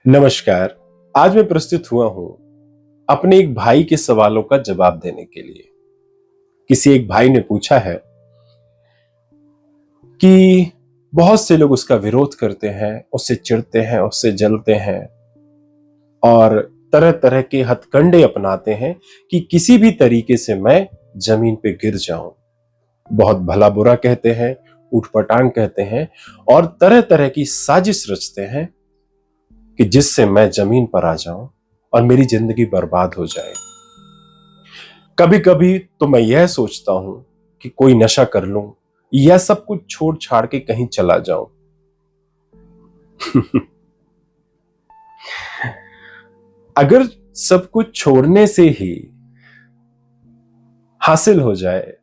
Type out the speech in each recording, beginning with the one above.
नमस्कार। आज मैं प्रस्तुत हुआ हूं अपने एक भाई के सवालों का जवाब देने के लिए। किसी एक भाई ने पूछा है कि बहुत से लोग उसका विरोध करते हैं, उससे चिढ़ते हैं, उससे जलते हैं और तरह तरह के हथकंडे अपनाते हैं कि किसी भी तरीके से मैं जमीन पे गिर जाऊं। बहुत भला बुरा कहते हैं, ऊटपटांग कहते हैं और तरह तरह की साजिश रचते हैं कि जिससे मैं जमीन पर आ जाऊं और मेरी जिंदगी बर्बाद हो जाए। कभी कभी तो मैं यह सोचता हूं कि कोई नशा कर लूं या सब कुछ छोड़ छाड़ के कहीं चला जाऊं। अगर सब कुछ छोड़ने से ही हासिल हो जाए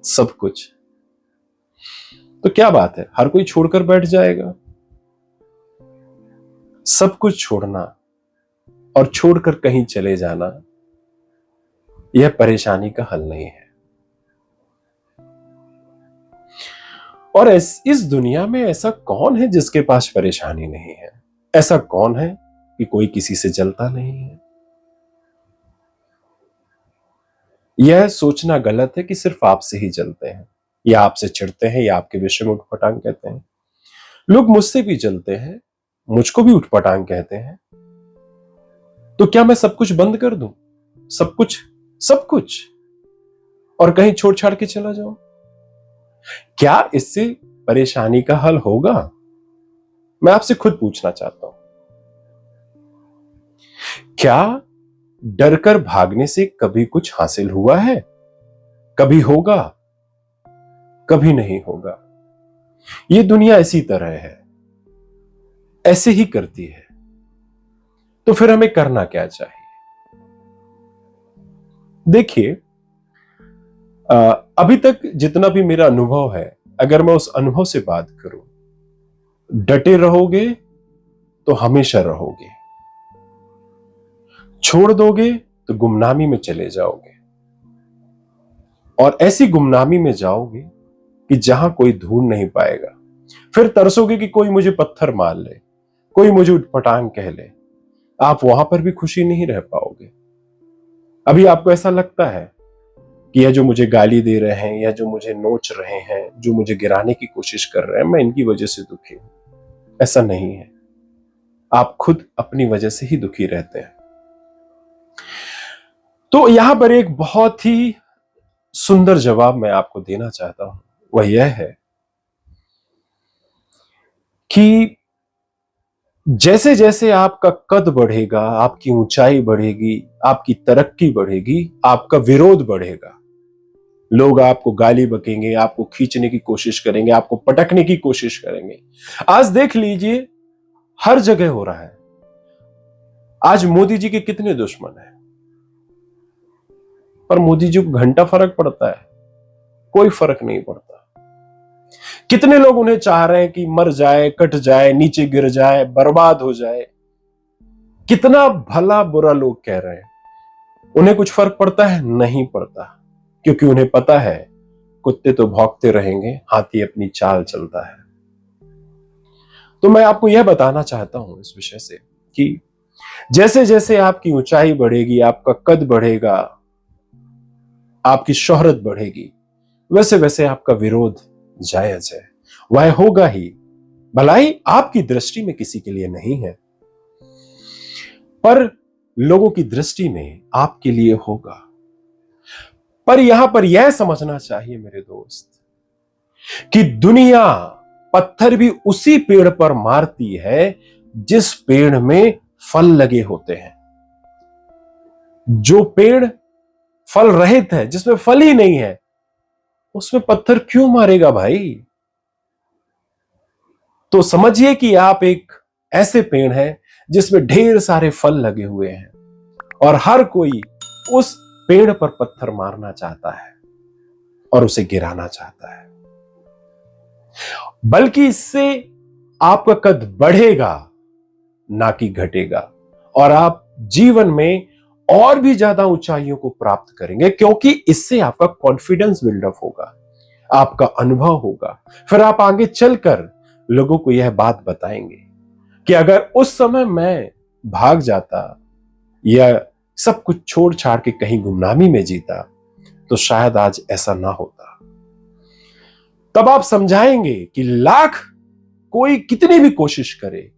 सब कुछ, तो क्या बात है, हर कोई छोड़कर बैठ जाएगा। सब कुछ छोड़ना और छोड़कर कहीं चले जाना यह परेशानी का हल नहीं है। और इस दुनिया में ऐसा कौन है जिसके पास परेशानी नहीं है? ऐसा कौन है कि कोई किसी से जलता नहीं है? यह सोचना गलत है कि सिर्फ आपसे ही जलते हैं या आपसे चिढ़ते हैं या आपके विषय में उठपटांग कहते हैं। लोग मुझसे भी जलते हैं, मुझको भी उठपटांग कहते हैं। तो क्या मैं सब कुछ बंद कर दूं? सब कुछ और कहीं छोड़ छाड़ के चला जाऊं? क्या इससे परेशानी का हल होगा? मैं आपसे खुद पूछना चाहता हूं। क्या डरकर भागने से कभी कुछ हासिल हुआ है? कभी होगा, कभी नहीं होगा। यह दुनिया इसी तरह है, ऐसे ही करती है। तो फिर हमें करना क्या चाहिए? देखिए, अभी तक जितना भी मेरा अनुभव है, अगर मैं उस अनुभव से बात करूं, डटे रहोगे तो हमेशा रहोगे, छोड़ दोगे तो गुमनामी में चले जाओगे और ऐसी गुमनामी में जाओगे कि जहां कोई ढूंढ नहीं पाएगा। फिर तरसोगे कि कोई मुझे पत्थर मार ले, कोई मुझे उठपटांग कह ले। आप वहां पर भी खुशी नहीं रह पाओगे। अभी आपको ऐसा लगता है कि यह जो मुझे गाली दे रहे हैं या जो मुझे नोच रहे हैं, जो मुझे गिराने की कोशिश कर रहे हैं, मैं इनकी वजह से दुखी हूं। ऐसा नहीं है। आप खुद अपनी वजह से ही दुखी रहते हैं। तो यहां पर एक बहुत ही सुंदर जवाब मैं आपको देना चाहता हूं। वह यह है कि जैसे जैसे आपका कद बढ़ेगा, आपकी ऊंचाई बढ़ेगी, आपकी तरक्की बढ़ेगी, आपका विरोध बढ़ेगा। लोग आपको गाली बकेंगे, आपको खींचने की कोशिश करेंगे, आपको पटकने की कोशिश करेंगे। आज देख लीजिए, हर जगह हो रहा है। आज मोदी जी के कितने दुश्मन हैं, पर मोदी जी को घंटा फर्क पड़ता है? कोई फर्क नहीं पड़ता। कितने लोग उन्हें चाह रहे हैं कि मर जाए, कट जाए, नीचे गिर जाए, बर्बाद हो जाए। कितना भला बुरा लोग कह रहे हैं। उन्हें कुछ फर्क पड़ता है? नहीं पड़ता, क्योंकि उन्हें पता है कुत्ते तो भौंकते रहेंगे, हाथी अपनी चाल चलता है। तो मैं आपको यह बताना चाहता हूं इस विषय से कि जैसे जैसे आपकी ऊंचाई बढ़ेगी, आपका कद बढ़ेगा, आपकी शोहरत बढ़ेगी, वैसे वैसे आपका विरोध जायज है, वह होगा ही। भलाई आपकी दृष्टि में किसी के लिए नहीं है, पर लोगों की दृष्टि में आपके लिए होगा। पर यहां पर यह समझना चाहिए मेरे दोस्त कि दुनिया पत्थर भी उसी पेड़ पर मारती है जिस पेड़ में फल लगे होते हैं। जो पेड़ फल रहित है, जिसमें फल ही नहीं है, उसमें पत्थर क्यों मारेगा भाई? तो समझिए कि आप एक ऐसे पेड़ हैं जिसमें ढेर सारे फल लगे हुए हैं और हर कोई उस पेड़ पर पत्थर मारना चाहता है और उसे गिराना चाहता है। बल्कि इससे आपका कद बढ़ेगा, ना कि घटेगा, और आप जीवन में और भी ज्यादा ऊंचाइयों को प्राप्त करेंगे, क्योंकि इससे आपका कॉन्फिडेंस बिल्डअप होगा, आपका अनुभव होगा। फिर आप आगे चलकर लोगों को यह बात बताएंगे कि अगर उस समय मैं भाग जाता या सब कुछ छोड़ छाड़ के कहीं गुमनामी में जीता तो शायद आज ऐसा ना होता। तब आप समझाएंगे कि लाख कोई कितनी भी कोशिश करे,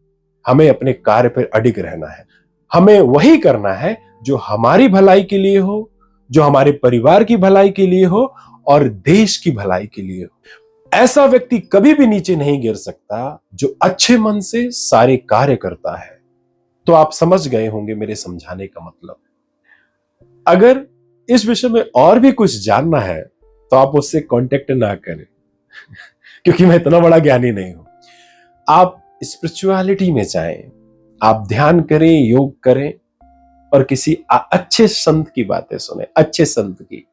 हमें अपने कार्य पर अडिग रहना है। हमें वही करना है जो हमारी भलाई के लिए हो, जो हमारे परिवार की भलाई के लिए हो और देश की भलाई के लिए हो। ऐसा व्यक्ति कभी भी नीचे नहीं गिर सकता जो अच्छे मन से सारे कार्य करता है। तो आप समझ गए होंगे मेरे समझाने का मतलब। अगर इस विषय में और भी कुछ जानना है तो आप उससे कांटेक्ट ना करें क्योंकि मैं इतना बड़ा ज्ञानी नहीं हूं। आप स्पिरिचुअलिटी में जाएं, आप ध्यान करें, योग करें और किसी अच्छे संत की बातें सुने, अच्छे संत की।